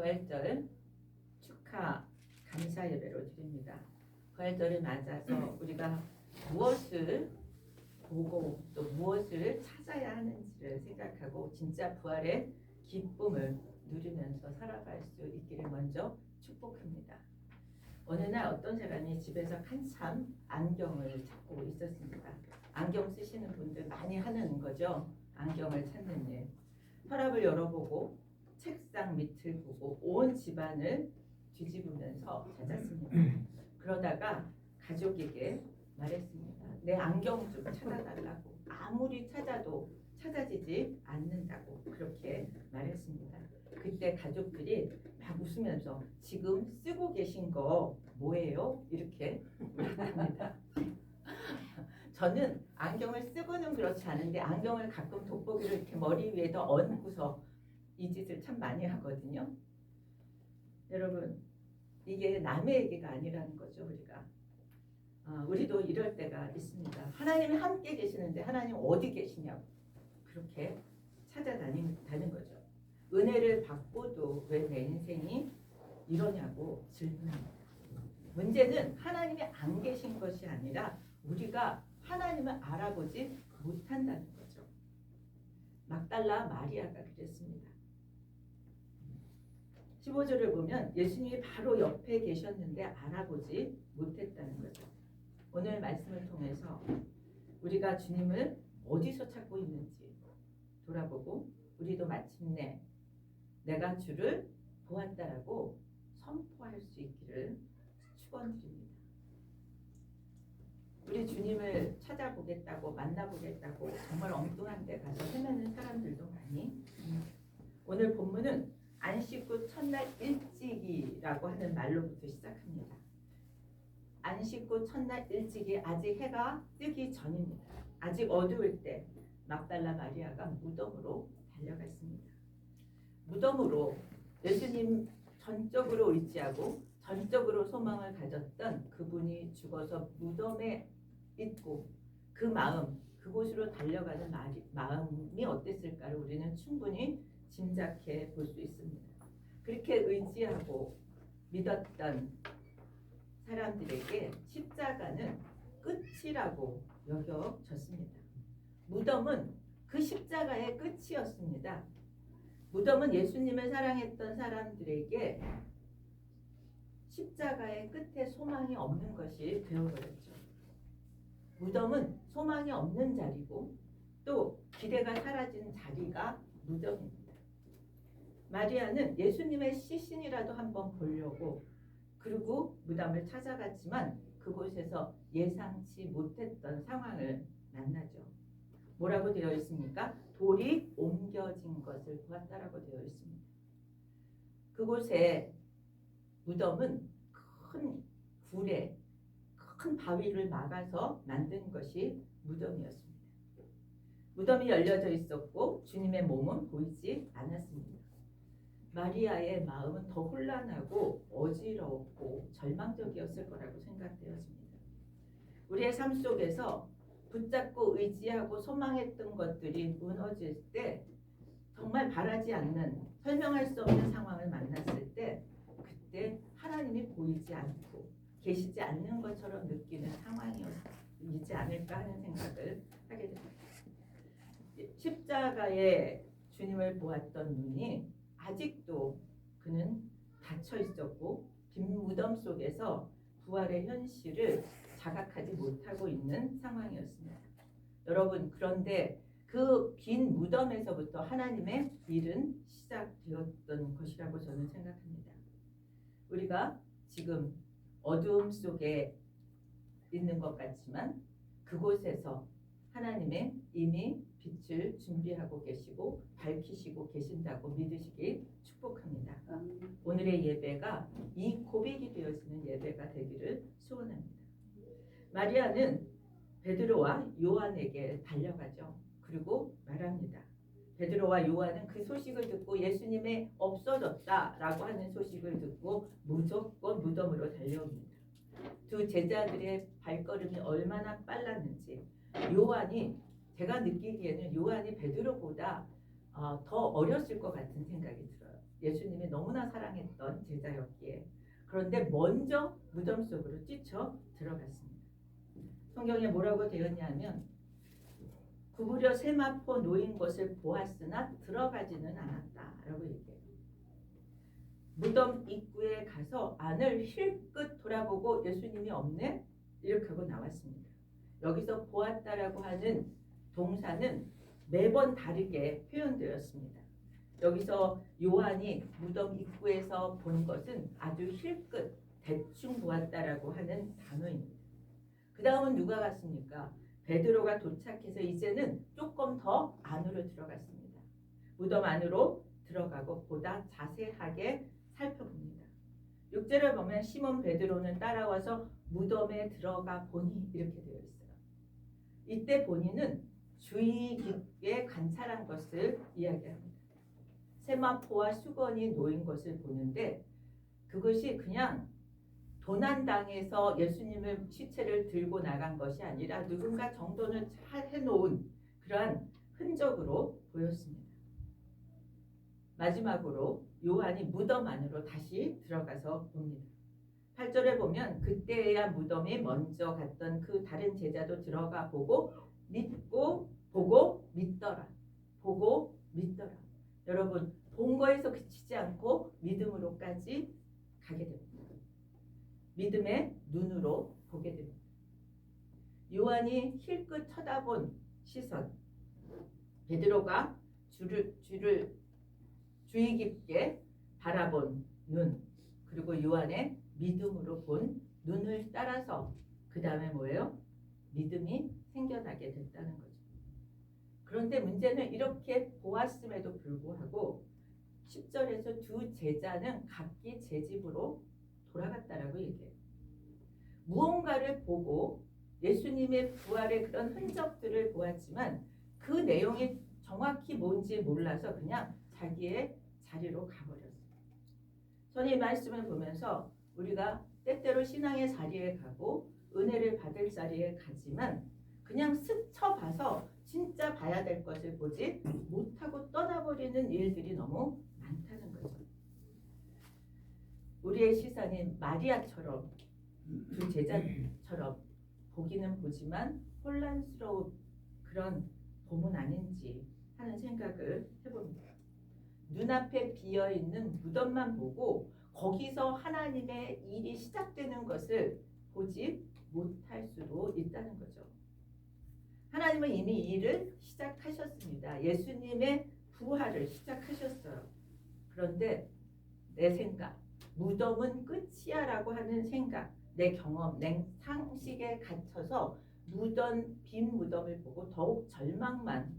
부활절 축하 감사 예배로 드립니다. 부활절을 맞아서 우리가 무엇을 보고 또 무엇을 찾아야 하는지를 생각하고 진짜 부활의 기쁨을 누리면서 살아갈 수 있기를 먼저 축복합니다. 어느 날 어떤 사람이 집에서 한참 안경을 찾고 있었습니다. 안경 쓰시는 분들 많이 하는 거죠. 안경을 찾는 일. 서랍을 열어보고 책상 밑을 보고 온 집안을 뒤집으면서 찾았습니다. 그러다가 가족에게 말했습니다. 내 안경 좀 찾아달라고. 아무리 찾아도 찾아지지 않는다고 그렇게 말했습니다. 그때 가족들이 막 웃으면서 지금 쓰고 계신 거 뭐예요? 이렇게 말합니다. 저는 안경을 쓰고는 그렇지 않은데 안경을 가끔 돋보기를 이렇게 머리 위에다 얹고서 이 짓을 참 많이 하거든요. 여러분, 이게 남의 얘기가 아니라는 거죠. 우리도 이럴 때가 있습니다. 하나님이 함께 계시는데 하나님 어디 계시냐고 그렇게 찾아다니는 거죠. 은혜를 받고도 왜 내 인생이 이러냐고 질문합니다. 문제는 하나님이 안 계신 것이 아니라 우리가 하나님을 알아보지 못한다는 거죠. 막달라 마리아가 그랬습니다. 15절을 보면 예수님이 바로 옆에 계셨는데 알아보지 못했다는 거죠. 오늘 말씀을 통해서 우리가 주님을 어디서 찾고 있는지 돌아보고 우리도 마침내 내가 주를 보았다라고 선포할 수 있기를 축원드립니다. 우리 주님을 찾아보겠다고 만나보겠다고 정말 엉뚱한 데 가서 헤매는 사람들도 많이 오늘 본문은 안식 후 첫날 일찍이라고 하는 말로부터 시작합니다. 안식 후 첫날 일찍이 아직 해가 뜨기 전입니다. 아직 어두울 때 막달라 마리아가 무덤으로 달려갔습니다. 무덤으로 예수님 전적으로 의지하고 전적으로 소망을 가졌던 그분이 죽어서 무덤에 있고 그 마음, 그곳으로 달려가는 마음이 어땠을까를 우리는 충분히 짐작해 볼 수 있습니다. 그렇게 의지하고 믿었던 사람들에게 십자가는 끝이라고 여겨졌습니다. 무덤은 그 십자가의 끝이었습니다. 무덤은 예수님을 사랑했던 사람들에게 십자가의 끝에 소망이 없는 것이 되어버렸죠. 무덤은 소망이 없는 자리고 또 기대가 사라진 자리가 무덤입니다. 마리아는 예수님의 시신이라도 한번 보려고 그리고 무덤을 찾아갔지만 그곳에서 예상치 못했던 상황을 만나죠. 뭐라고 되어 있습니까? 돌이 옮겨진 것을 보았다라고 되어 있습니다. 그곳에 무덤은 큰 굴에 큰 바위를 막아서 만든 것이 무덤이었습니다. 무덤이 열려져 있었고 주님의 몸은 보이지 않았습니다. 마리아의 마음은 더 혼란하고 어지럽고 절망적이었을 거라고 생각되어집니다. 우리의 삶 속에서 붙잡고 의지하고 소망했던 것들이 무너질 때 정말 바라지 않는 설명할 수 없는 상황을 만났을 때 그때 하나님이 보이지 않고 계시지 않는 것처럼 느끼는 상황이지 않을까 하는 생각을 하게 됩니다. 십자가에 주님을 보았던 눈이 아직도 그는 닫혀 있었고 빈 무덤 속에서 부활의 현실을 자각하지 못하고 있는 상황이었습니다. 여러분, 그런데 그 빈 무덤에서부터 하나님의 일은 시작되었던 것이라고 저는 생각합니다. 우리가 지금 어두움 속에 있는 것 같지만 그곳에서 하나님의 이미 빛을 준비하고 계시고 밝히시고 계신다고 믿으시길 축복합니다. 오늘의 예배가 이 고백이 되어지는 예배가 되기를 소원합니다. 마리아는 베드로와 요한에게 달려가죠. 그리고 말합니다. 베드로와 요한은 그 소식을 듣고 예수님이 없어졌다라고 하는 소식을 듣고 무조건 무덤으로 달려옵니다. 두 제자들의 발걸음이 얼마나 빨랐는지 요한이 제가 느끼기에는 요한이 베드로보다 더 어렸을 것 같은 생각이 들어요. 예수님이 너무나 사랑했던 제자였기에 그런데 먼저 무덤 속으로 뛰쳐 들어갔습니다. 성경에 뭐라고 되었냐면 구부려 세마포 놓인 것을 보았으나 들어가지는 않았다라고 얘기해요. 무덤 입구에 가서 안을 힐끗 돌아보고 예수님이 없네? 이렇게 하고 나왔습니다. 여기서 보았다라고 하는 동사는 매번 다르게 표현되었습니다. 여기서 요한이 무덤 입구에서 본 것은 아주 힐끗 대충 보았다라고 하는 단어입니다. 그 다음은 누가 갔습니까? 베드로가 도착해서 이제는 조금 더 안으로 들어갔습니다. 무덤 안으로 들어가고 보다 자세하게 살펴봅니다. 6절을 보면 시몬 베드로는 따라와서 무덤에 들어가 보니 이렇게 되어 있어요. 이때 본인은 주의 깊게 관찰한 것을 이야기합니다. 세마포와 수건이 놓인 것을 보는데 그것이 그냥 도난당해서 예수님의 시체를 들고 나간 것이 아니라 누군가 정돈을 잘 해놓은 그러한 흔적으로 보였습니다. 마지막으로 요한이 무덤 안으로 다시 들어가서 봅니다. 8절에 보면 그때야 무덤에 먼저 갔던 그 다른 제자도 들어가 보고 믿더라. 보고 믿더라. 여러분 본 거에서 그치지 않고 믿음으로까지 가게 됩니다. 믿음의 눈으로 보게 됩니다. 요한이 힐끗 쳐다본 시선, 베드로가 주를 주의 깊게 바라본 눈, 그리고 요한의 믿음으로 본 눈을 따라서 그 다음에 뭐예요? 믿음이 생겨나게 됐다는 거죠. 그런데 문제는 이렇게 보았음에도 불구하고 10절에서 두 제자는 각기 제 집으로 돌아갔다라고 얘기해요. 무언가를 보고 예수님의 부활의 그런 흔적들을 보았지만 그 내용이 정확히 뭔지 몰라서 그냥 자기의 자리로 가버렸어요. 저는 이 말씀을 보면서 우리가 때때로 신앙의 자리에 가고 은혜를 받을 자리에 가지만 그냥 스쳐봐서 진짜 봐야 될 것을 보지 못하고 떠나버리는 일들이 너무 많다는 거죠. 우리의 시선이 마리아처럼 두 제자처럼 보기는 보지만 혼란스러운 그런 봄은 아닌지 하는 생각을 해봅니다. 눈앞에 비어있는 무덤만 보고 거기서 하나님의 일이 시작되는 것을 보지 못할 수도 있다는 거죠. 하나님은 이미 이 일을 시작하셨습니다. 예수님의 부활을 시작하셨어요. 그런데 내 생각, 무덤은 끝이야 라고 하는 생각, 내 경험, 내 상식에 갇혀서 빈 무덤을 보고 더욱 절망만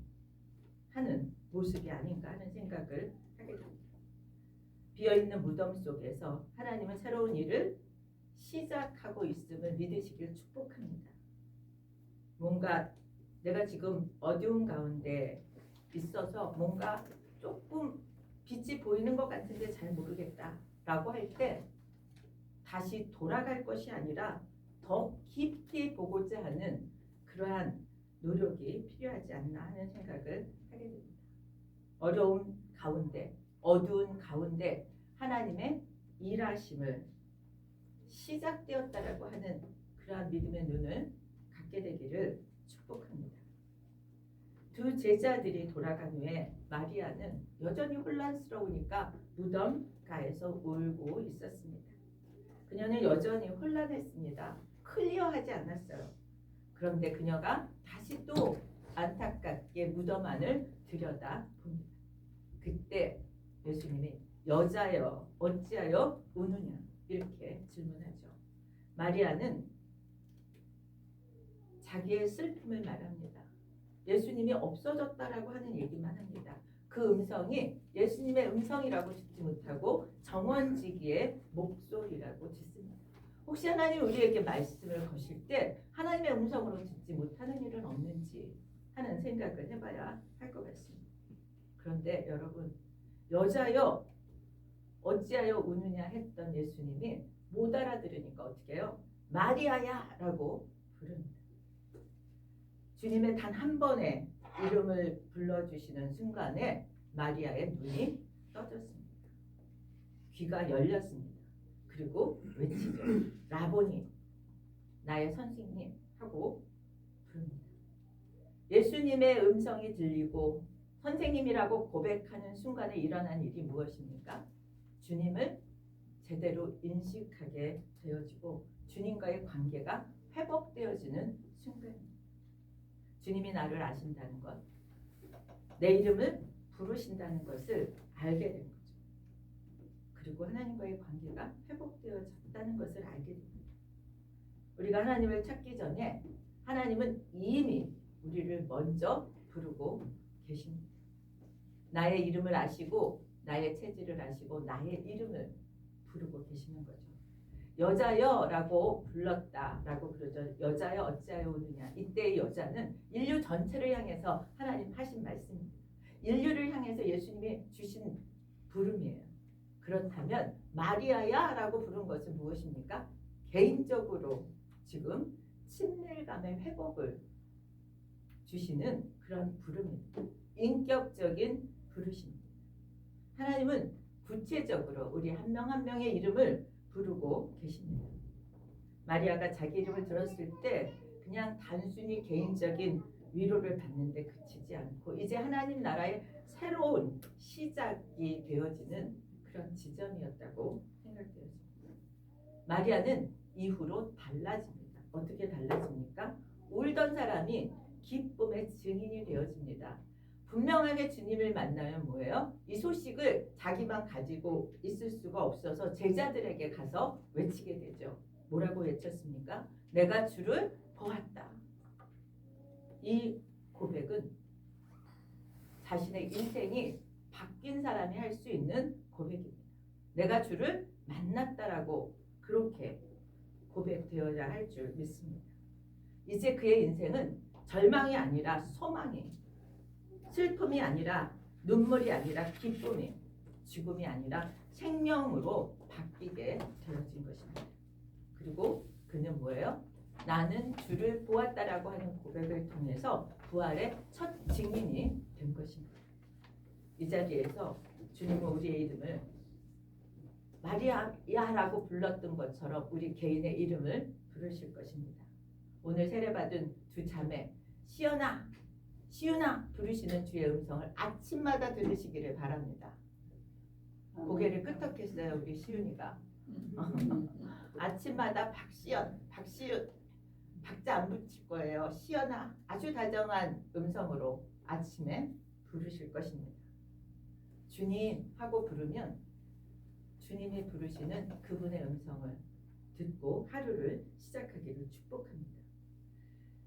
하는 모습이 아닌가 하는 생각을 하게 됩니다. 비어있는 무덤 속에서 하나님은 새로운 일을 시작하고 있음을 믿으시길 축복합니다. 뭔가 내가 지금 어두운 가운데 있어서 뭔가 조금 빛이 보이는 것 같은데 잘 모르겠다 라고 할 때 다시 돌아갈 것이 아니라 더 깊이 보고자 하는 그러한 노력이 필요하지 않나 하는 생각을 하게 됩니다. 어려움 가운데, 어두운 가운데 하나님의 일하심을 시작되었다라고 하는 그러한 믿음의 눈을 갖게 되기를 축복합니다. 두 제자들이 돌아간 후에 마리아는 여전히 혼란스러우니까 무덤가에서 울고 있었습니다. 그녀는 여전히 혼란했습니다. 클리어하지 않았어요. 그런데 그녀가 다시 또 안타깝게 무덤 안을 들여다봅니다. 그때 예수님이 여자여 어찌하여 우느냐 이렇게 질문하죠. 마리아는 자기의 슬픔을 말합니다. 예수님이 없어졌다라고 하는 얘기만 합니다. 그 음성이 예수님의 음성이라고 듣지 못하고 정원지기의 목소리라고 듣습니다. 혹시 하나님 우리에게 말씀을 거실 때 하나님의 음성으로 듣지 못하는 일은 없는지 하는 생각을 해봐야 할 것 같습니다. 그런데 여러분, 여자여 어찌하여 우느냐 했던 예수님이 못 알아들으니까 어떻게 해요? 마리아야 라고 부릅니다. 주님의 단 한 번의 이름을 불러주시는 순간에 마리아의 눈이 떠졌습니다. 귀가 열렸습니다. 그리고 외치죠. 라보니, 나의 선생님 하고 부릅니다. 예수님의 음성이 들리고 선생님이라고 고백하는 순간에 일어난 일이 무엇입니까? 주님을 제대로 인식하게 되어지고 주님과의 관계가 회복되어지는 순간입니다. 주님이 나를 아신다는 것, 내 이름을 부르신다는 것을 알게 된 거죠. 그리고 하나님과의 관계가 회복되어졌다는 것을 알게 됩니다. 우리가 하나님을 찾기 전에 하나님은 이미 우리를 먼저 부르고 계십니다. 나의 이름을 아시고 나의 체질을 아시고 나의 이름을 부르고 계시는 거죠. 여자여 라고 불렀다라고 그러죠. 여자여 어찌하여 우느냐. 이때의 여자는 인류 전체를 향해서 하나님 하신 말씀입니다. 인류를 향해서 예수님이 주신 부름이에요. 그렇다면 마리아야 라고 부른 것은 무엇입니까? 개인적으로 지금 친밀감의 회복을 주시는 그런 부름입니다. 인격적인 부르심입니다. 하나님은 구체적으로 우리 한 명 한 명의 이름을 부르고 계십니다. 마리아가 자기 이름을 들었을 때 그냥 단순히 개인적인 위로를 받는데 그치지 않고 이제 하나님 나라의 새로운 시작이 되어지는 그런 지점이었다고 생각되어집니다. 마리아는 이후로 달라집니다. 어떻게 달라집니까? 울던 사람이 기쁨의 증인이 되어집니다. 분명하게 주님을 만나면 뭐예요? 이 소식을 자기만 가지고 있을 수가 없어서 제자들에게 가서 외치게 되죠. 뭐라고 외쳤습니까? 내가 주를 보았다. 이 고백은 자신의 인생이 바뀐 사람이 할 수 있는 고백입니다. 내가 주를 만났다라고 그렇게 고백되어야 할 줄 믿습니다. 이제 그의 인생은 절망이 아니라 소망이, 슬픔이 아니라 눈물이 아니라 기쁨이, 죽음이 아니라 생명으로 바뀌게 되어진 것입니다. 그리고 그는 뭐예요? 나는 주를 보았다라고 하는 고백을 통해서 부활의 첫 증인이 된 것입니다. 이 자리에서 주님은 우리의 이름을 마리아야라고 불렀던 것처럼 우리 개인의 이름을 부르실 것입니다. 오늘 세례받은 두 자매 시연아, 시윤아 부르시는 주의 음성을 아침마다 들으시기를 바랍니다. 고개를 끄덕했어요 우리 시윤이가. 아침마다 박시연, 박시윤, 박자 안 붙일 거예요. 시연아, 아주 다정한 음성으로 아침에 부르실 것입니다. 주님 하고 부르면 주님이 부르시는 그분의 음성을 듣고 하루를 시작하기를 축복합니다.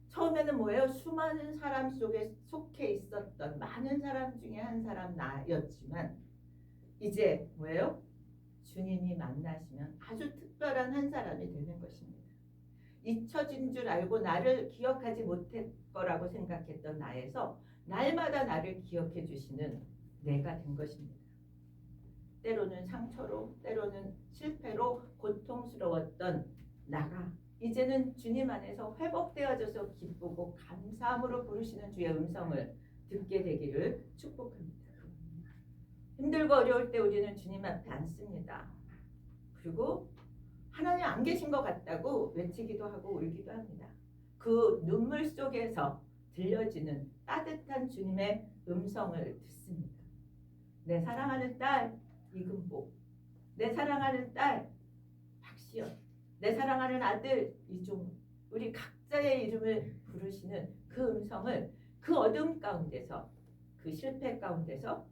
처음에는 뭐예요? 수많은 사람 속에 속해 있었던 많은 사람 중에 한 사람 나였지만 이제 뭐예요? 주님이 만나시면 아주 특별한 한 사람이 되는 것입니다. 잊혀진 줄 알고 나를 기억하지 못할 거라고 생각했던 나에서 날마다 나를 기억해 주시는 내가 된 것입니다. 때로는 상처로, 때로는 실패로 고통스러웠던 나가 이제는 주님 안에서 회복되어져서 기쁘고 감사함으로 부르시는 주의 음성을 듣게 되기를 축복합니다. 힘들고 어려울 때 우리는 주님 앞에 앉습니다. 그리고 하나님 안 계신 것 같다고 외치기도 하고 울기도 합니다. 그 눈물 속에서 들려지는 따뜻한 주님의 음성을 듣습니다. 내 사랑하는 딸 이금복, 내 사랑하는 딸 박시연, 내 사랑하는 아들 이종우, 우리 각자의 이름을 부르시는 그 음성을 그 어둠 가운데서, 그 실패 가운데서,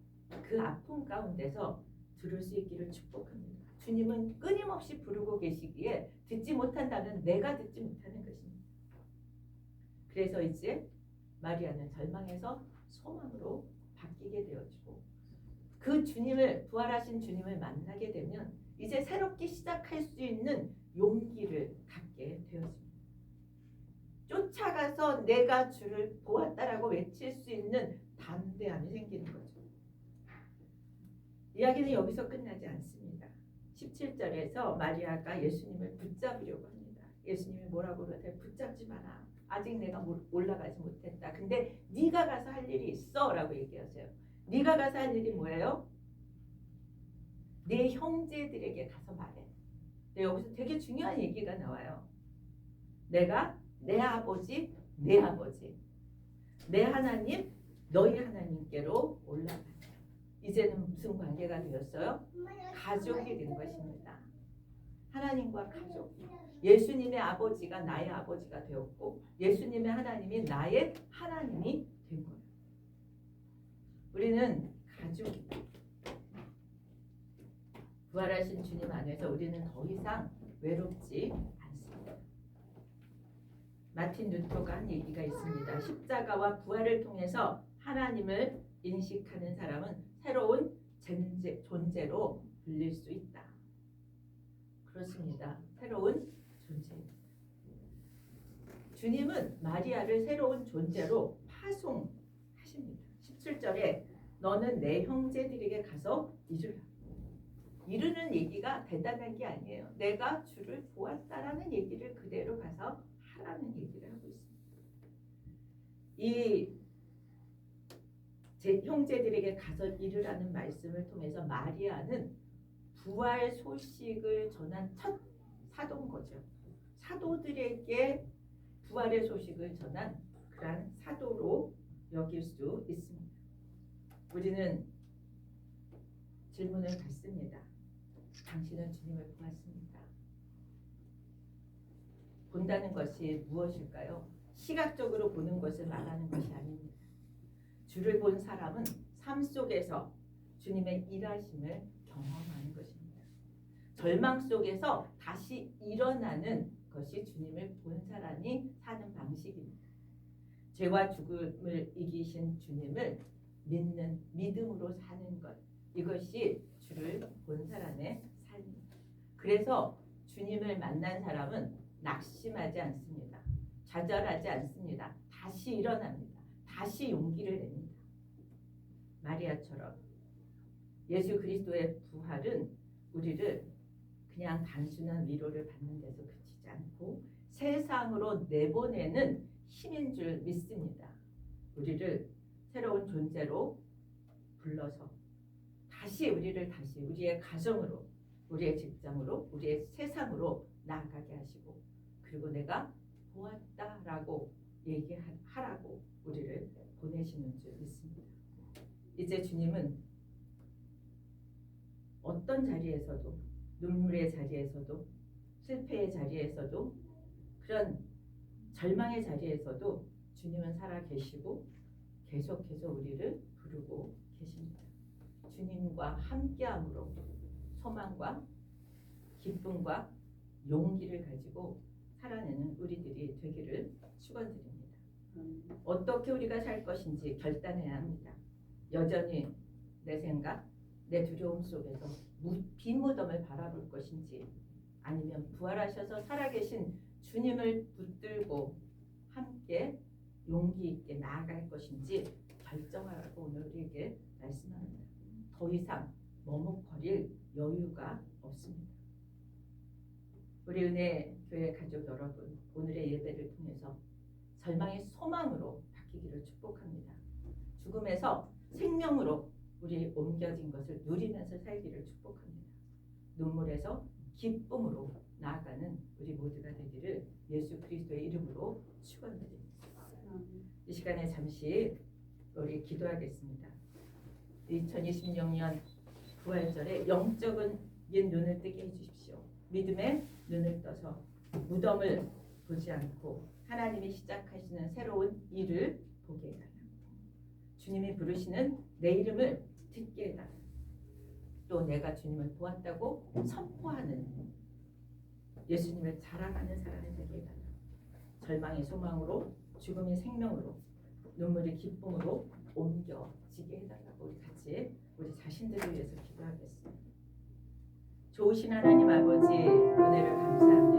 그 아픔 가운데서 들을 수 있기를 축복합니다. 주님은 끊임없이 부르고 계시기에 듣지 못한다는 내가 듣지 못하는 것입니다. 그래서 이제 마리아는 절망에서 소망으로 바뀌게 되어지고 그 주님을, 부활하신 주님을 만나게 되면 이제 새롭게 시작할 수 있는 용기를 갖게 되었습니다. 쫓아가서 내가 주를 보았다라고 외칠 수 있는 담대함이 생기는 거죠. 이야기는 여기서 끝나지 않습니다. 17절에서 마리아가 예수님을 붙잡으려고 합니다. 예수님이 뭐라고 그러세요? 붙잡지 마라. 아직 내가 올라가지 못했다. 근데 네가 가서 할 일이 있어 라고 얘기하세요. 네가 가서 할 일이 뭐예요? 내 형제들에게 가서 말해. 근데 여기서 되게 중요한 얘기가 나와요. 내가 내 아버지, 내 아버지, 내 하나님, 너희 하나님께로 올라간다. 이제는 무슨 관계가 되었어요? 가족이 된 것입니다. 하나님과 가족. 예수님의 아버지가 나의 아버지가 되었고 예수님의 하나님이 나의 하나님이 된 거예요. 우리는 가족이다. 부활하신 주님 안에서 우리는 더 이상 외롭지 않습니다. 마틴 루터가 한 얘기가 있습니다. 십자가와 부활을 통해서 하나님을 인식하는 사람은 새로운 존재로 불릴 수 있다. 그렇습니다. 새로운 존재. 주님은 마리아를 새로운 존재로 파송하십니다. 17절에 너는 내 형제들에게 가서 이르라. 이르는 얘기가 대단한 게 아니에요. 내가 주를 보았다라는 얘기를 그대로 가서 하라는 얘기를 하고 있습니다. 이 제 형제들에게 가서 이르라는 말씀을 통해서 마리아는 부활 소식을 전한 첫 사도인 거죠. 사도들에게 부활의 소식을 전한 그러한 사도로 여길 수 있습니다. 우리는 질문을 받습니다. 당신은 주님을 보았습니까? 본다는 것이 무엇일까요? 시각적으로 보는 것을 말하는 것이 아닙니다. 주를 본 사람은 삶 속에서 주님의 일하심을 경험하는 것입니다. 절망 속에서 다시 일어나는 것이 주님을 본 사람이 사는 방식입니다. 죄와 죽음을 이기신 주님을 믿는 믿음으로 사는 것, 이것이 주를 본 사람의 삶입니다. 그래서 주님을 만난 사람은 낙심하지 않습니다. 좌절하지 않습니다. 다시 일어납니다. 다시 용기를 냅니다. 마리아처럼 예수 그리스도의 부활은 우리를 그냥 단순한 위로를 받는 데서 그치지 않고 세상으로 내보내는 힘인 줄 믿습니다. 우리를 새로운 존재로 불러서 우리를 다시 우리의 가정으로, 우리의 직장으로, 우리의 세상으로 나아가게 하시고, 그리고 내가 보았다라고 얘기하라고 우리를 보내시는 줄 믿습니다. 이제 주님은 어떤 자리에서도, 눈물의 자리에서도, 실패의 자리에서도, 그런 절망의 자리에서도 주님은 살아 계시고 계속해서 우리를 부르고 계십니다. 주님과 함께함으로 소망과 기쁨과 용기를 가지고 살아내는 우리들이 되기를 축원드립니다. 어떻게 우리가 살 것인지 결단해야 합니다. 여전히 내 생각, 내 두려움 속에서 빈 무덤을 바라볼 것인지, 아니면 부활하셔서 살아계신 주님을 붙들고 함께 용기 있게 나아갈 것인지 결정하라고 오늘 우리에게 말씀합니다. 더 이상 머뭇거릴 여유가 없습니다. 우리 은혜 교회 가족 여러분, 오늘의 예배를 통해서 절망의 소망으로 바뀌기를 축복합니다. 죽음에서 생명으로 우리 옮겨진 것을 누리면서 살기를 축복합니다. 눈물에서 기쁨으로 나아가는 우리 모두가 되기를 예수 그리스도의 이름으로 축원드립니다. 이 시간에 잠시 우리 기도하겠습니다. 2026년 부활절에 영적인 눈을 뜨게 해주십시오. 믿음의 눈을 떠서 무덤을 보지 않고 하나님이 시작하시는 새로운 일을 보게 해달라고, 주님이 부르시는 내 이름을 듣게 해달라고, 또 내가 주님을 보았다고 선포하는 예수님을 자랑하는 사람이 되게 해달라고, 절망의 소망으로, 죽음의 생명으로, 눈물의 기쁨으로 옮겨지게 해달라고 우리 같이 우리 자신들을 위해서 기도하겠습니다. 좋으신 하나님 아버지, 은혜를 감사합니다.